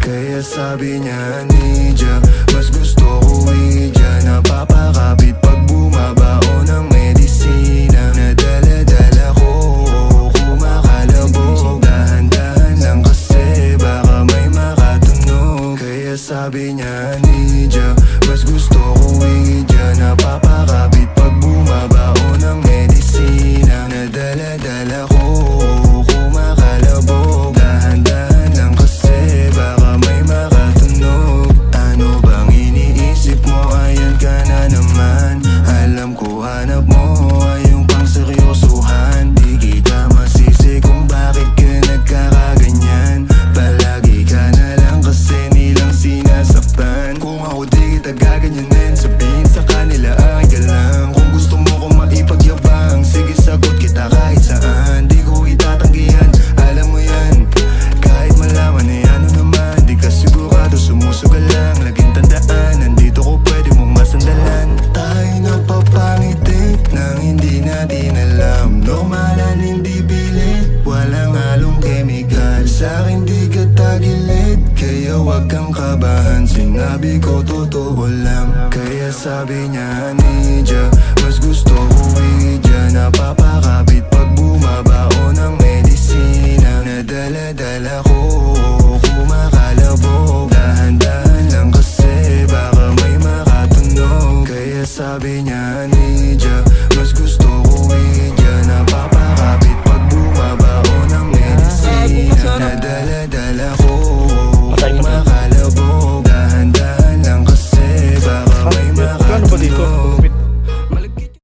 Kaya sabi niya, Nidya, mas gusto ko Widya. Napapakapit pag bumabao ng medisina. Nadala-dala ko, kumakalabog. Dahan-dahan lang kasi baka may makatunog. Kaya sabi niya, Nidya, mas gusto ko Widya. Napapakapit pag bumabao ng medisina. Nadala-dala ko, kumakalabog. Dahan-dahan lang kasi baka may makatunog. Ano bang iniisip mo? Ayan ka na naman. Alam ko hanap mo ay yung pang seryosohan. Di kita masisi kung bakit ka nagkakaganyan. Palagi ka na lang kasi nilang sinasaktan. Kung ako di kita gaganyanin, sabihin sa kanila ay ka lang. Kung gusto mo kong maipagyabang, sige sagot kita kahit saan. Di ko itatanggihan, alam mo yan. Kahit malaman eh ano naman, di ka sigurado, sumusugal lang. Laging tandaan, nandito ko pwede mong masandalan. Tayo napapangiti nang hindi natin alam. Normalan hindi bilit, walang halong chemical. Sa'kin di ka tagilid, kaya wag kang kabahan. Sinabi ko totoo lang. Kaya sabi niya, Nidya, mas gusto ko Widya. Napapakapit pag bumabao ng medisina. Nadala-dala ko, kumakalabog. Dahan-dahan lang kasi baka may makatunog. Kaya sabi niya, Nidya,